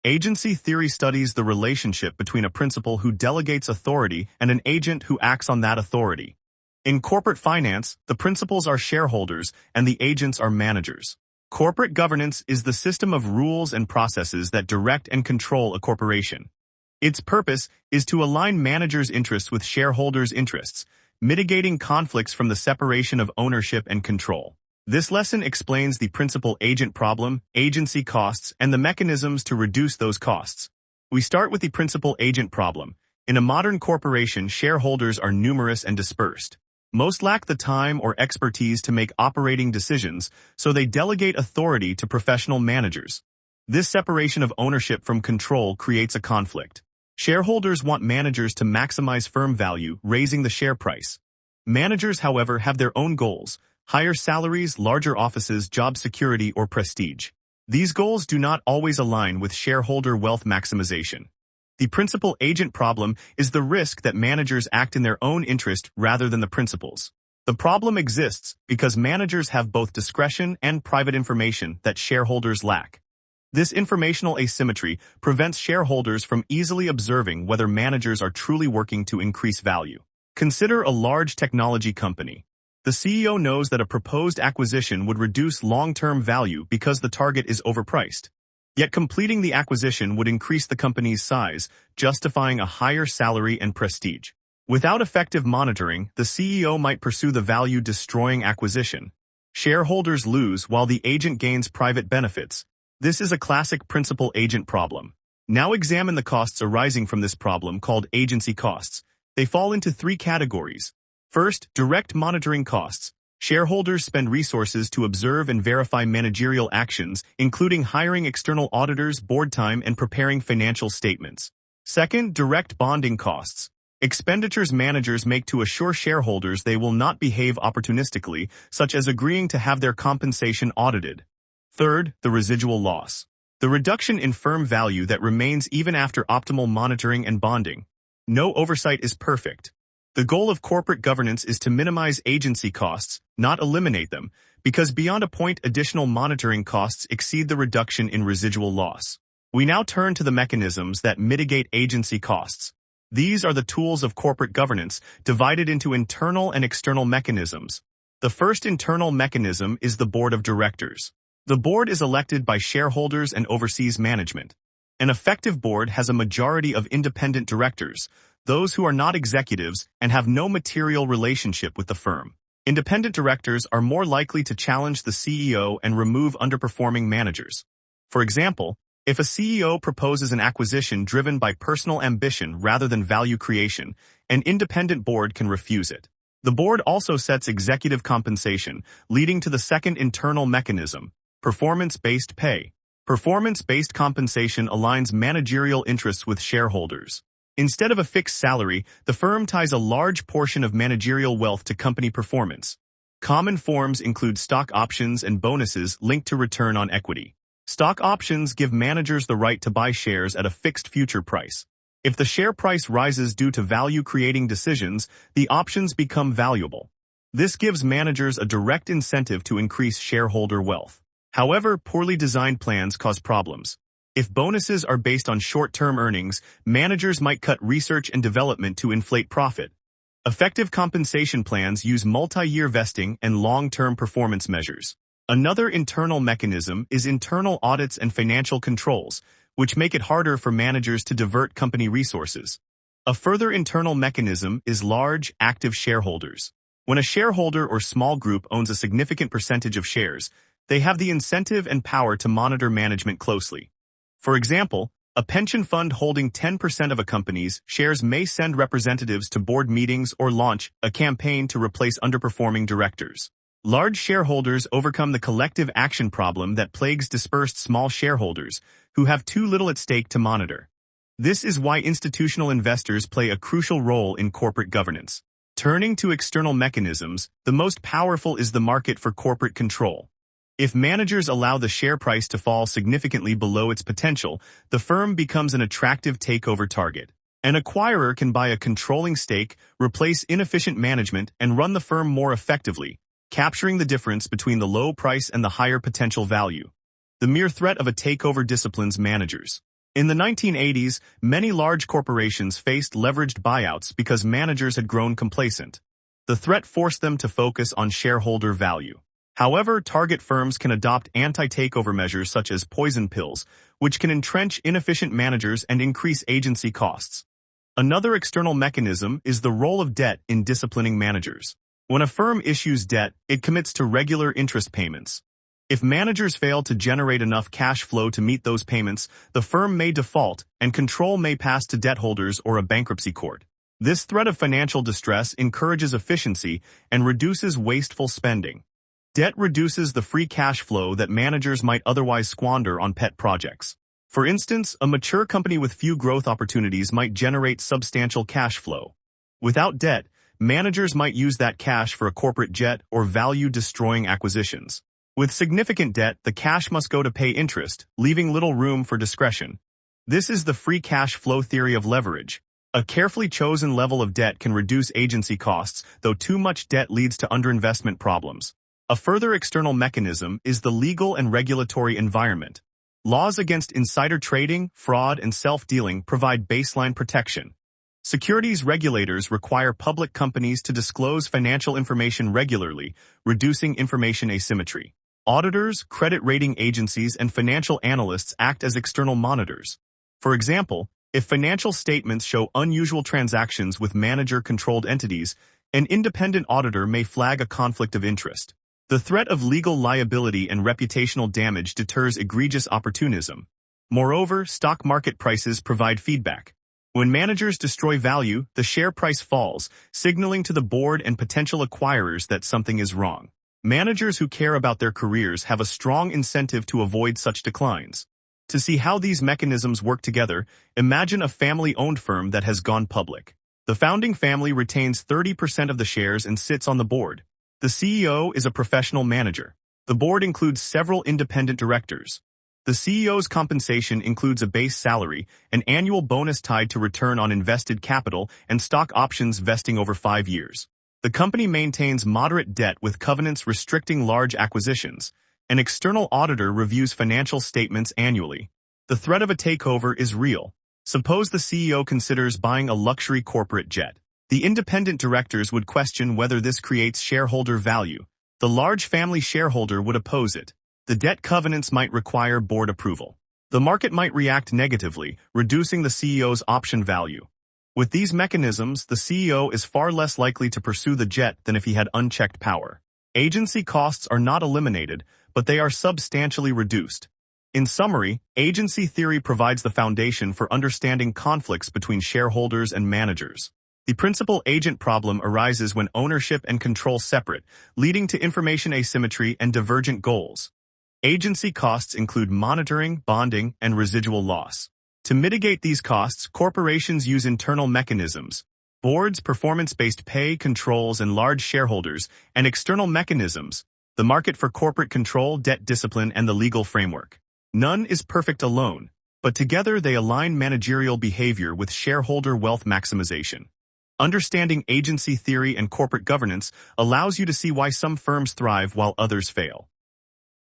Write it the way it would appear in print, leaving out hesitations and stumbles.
Agency theory studies the relationship between a principal who delegates authority and an agent who acts on that authority. In corporate finance, the principals are shareholders and the agents are managers. Corporate governance is the system of rules and processes that direct and control a corporation. Its purpose is to align managers' interests with shareholders' interests, mitigating conflicts from the separation of ownership and control. This lesson explains the principal-agent problem, agency costs, and the mechanisms to reduce those costs. We start with the principal-agent problem. In a modern corporation, shareholders are numerous and dispersed. Most lack the time or expertise to make operating decisions, so they delegate authority to professional managers. This separation of ownership from control creates a conflict. Shareholders want managers to maximize firm value, raising the share price. Managers, however, have their own goals: higher salaries, larger offices, job security, or prestige. These goals do not always align with shareholder wealth maximization. The principal-agent problem is the risk that managers act in their own interest rather than the principal's. The problem exists because managers have both discretion and private information that shareholders lack. This informational asymmetry prevents shareholders from easily observing whether managers are truly working to increase value. Consider a large technology company. The CEO knows that a proposed acquisition would reduce long-term value because the target is overpriced. Yet completing the acquisition would increase the company's size, justifying a higher salary and prestige. Without effective monitoring, the CEO might pursue the value-destroying acquisition. Shareholders lose while the agent gains private benefits. This is a classic principal-agent problem. Now examine the costs arising from this problem called agency costs. They fall into three categories. First, direct monitoring costs. Shareholders spend resources to observe and verify managerial actions, including hiring external auditors, board time, and preparing financial statements. Second, direct bonding costs. Expenditures managers make to assure shareholders they will not behave opportunistically, such as agreeing to have their compensation audited. Third, the residual loss. The reduction in firm value that remains even after optimal monitoring and bonding. No oversight is perfect. The goal of corporate governance is to minimize agency costs, not eliminate them, because beyond a point additional monitoring costs exceed the reduction in residual loss. We now turn to the mechanisms that mitigate agency costs. These are the tools of corporate governance, divided into internal and external mechanisms. The first internal mechanism is the board of directors. The board is elected by shareholders and oversees management. An effective board has a majority of independent directors, those who are not executives and have no material relationship with the firm. Independent directors are more likely to challenge the CEO and remove underperforming managers. For example, if a CEO proposes an acquisition driven by personal ambition rather than value creation, an independent board can refuse it. The board also sets executive compensation, leading to the second internal mechanism, performance-based pay. Performance-based compensation aligns managerial interests with shareholders. Instead of a fixed salary, the firm ties a large portion of managerial wealth to company performance. Common forms include stock options and bonuses linked to return on equity. Stock options give managers the right to buy shares at a fixed future price. If the share price rises due to value-creating decisions, the options become valuable. This gives managers a direct incentive to increase shareholder wealth. However, poorly designed plans cause problems. If bonuses are based on short-term earnings, managers might cut research and development to inflate profit. Effective compensation plans use multi-year vesting and long-term performance measures. Another internal mechanism is internal audits and financial controls, which make it harder for managers to divert company resources. A further internal mechanism is large, active shareholders. When a shareholder or small group owns a significant percentage of shares, they have the incentive and power to monitor management closely. For example, a pension fund holding 10% of a company's shares may send representatives to board meetings or launch a campaign to replace underperforming directors. Large shareholders overcome the collective action problem that plagues dispersed small shareholders, who have too little at stake to monitor. This is why institutional investors play a crucial role in corporate governance. Turning to external mechanisms, the most powerful is the market for corporate control. If managers allow the share price to fall significantly below its potential, the firm becomes an attractive takeover target. An acquirer can buy a controlling stake, replace inefficient management, and run the firm more effectively, capturing the difference between the low price and the higher potential value. The mere threat of a takeover disciplines managers. In the 1980s, many large corporations faced leveraged buyouts because managers had grown complacent. The threat forced them to focus on shareholder value. However, target firms can adopt anti-takeover measures such as poison pills, which can entrench inefficient managers and increase agency costs. Another external mechanism is the role of debt in disciplining managers. When a firm issues debt, it commits to regular interest payments. If managers fail to generate enough cash flow to meet those payments, the firm may default, and control may pass to debt holders or a bankruptcy court. This threat of financial distress encourages efficiency and reduces wasteful spending. Debt reduces the free cash flow that managers might otherwise squander on pet projects. For instance, a mature company with few growth opportunities might generate substantial cash flow. Without debt, managers might use that cash for a corporate jet or value-destroying acquisitions. With significant debt, the cash must go to pay interest, leaving little room for discretion. This is the free cash flow theory of leverage. A carefully chosen level of debt can reduce agency costs, though too much debt leads to underinvestment problems. A further external mechanism is the legal and regulatory environment. Laws against insider trading, fraud, and self-dealing provide baseline protection. Securities regulators require public companies to disclose financial information regularly, reducing information asymmetry. Auditors, credit rating agencies, and financial analysts act as external monitors. For example, if financial statements show unusual transactions with manager-controlled entities, an independent auditor may flag a conflict of interest. The threat of legal liability and reputational damage deters egregious opportunism. Moreover, stock market prices provide feedback. When managers destroy value, the share price falls, signaling to the board and potential acquirers that something is wrong. Managers who care about their careers have a strong incentive to avoid such declines. To see how these mechanisms work together, imagine a family-owned firm that has gone public. The founding family retains 30% of the shares and sits on the board. The CEO is a professional manager. The board includes several independent directors. The CEO's compensation includes a base salary, an annual bonus tied to return on invested capital, and stock options vesting over 5 years. The company maintains moderate debt with covenants restricting large acquisitions. An external auditor reviews financial statements annually. The threat of a takeover is real. Suppose the CEO considers buying a luxury corporate jet. The independent directors would question whether this creates shareholder value. The large family shareholder would oppose it. The debt covenants might require board approval. The market might react negatively, reducing the CEO's option value. With these mechanisms, the CEO is far less likely to pursue the jet than if he had unchecked power. Agency costs are not eliminated, but they are substantially reduced. In summary, agency theory provides the foundation for understanding conflicts between shareholders and managers. The principal-agent problem arises when ownership and control separate, leading to information asymmetry and divergent goals. Agency costs include monitoring, bonding, and residual loss. To mitigate these costs, corporations use internal mechanisms, boards, performance-based pay, controls, and large shareholders, and external mechanisms, the market for corporate control, debt discipline, and the legal framework. None is perfect alone, but together they align managerial behavior with shareholder wealth maximization. Understanding agency theory and corporate governance allows you to see why some firms thrive while others fail.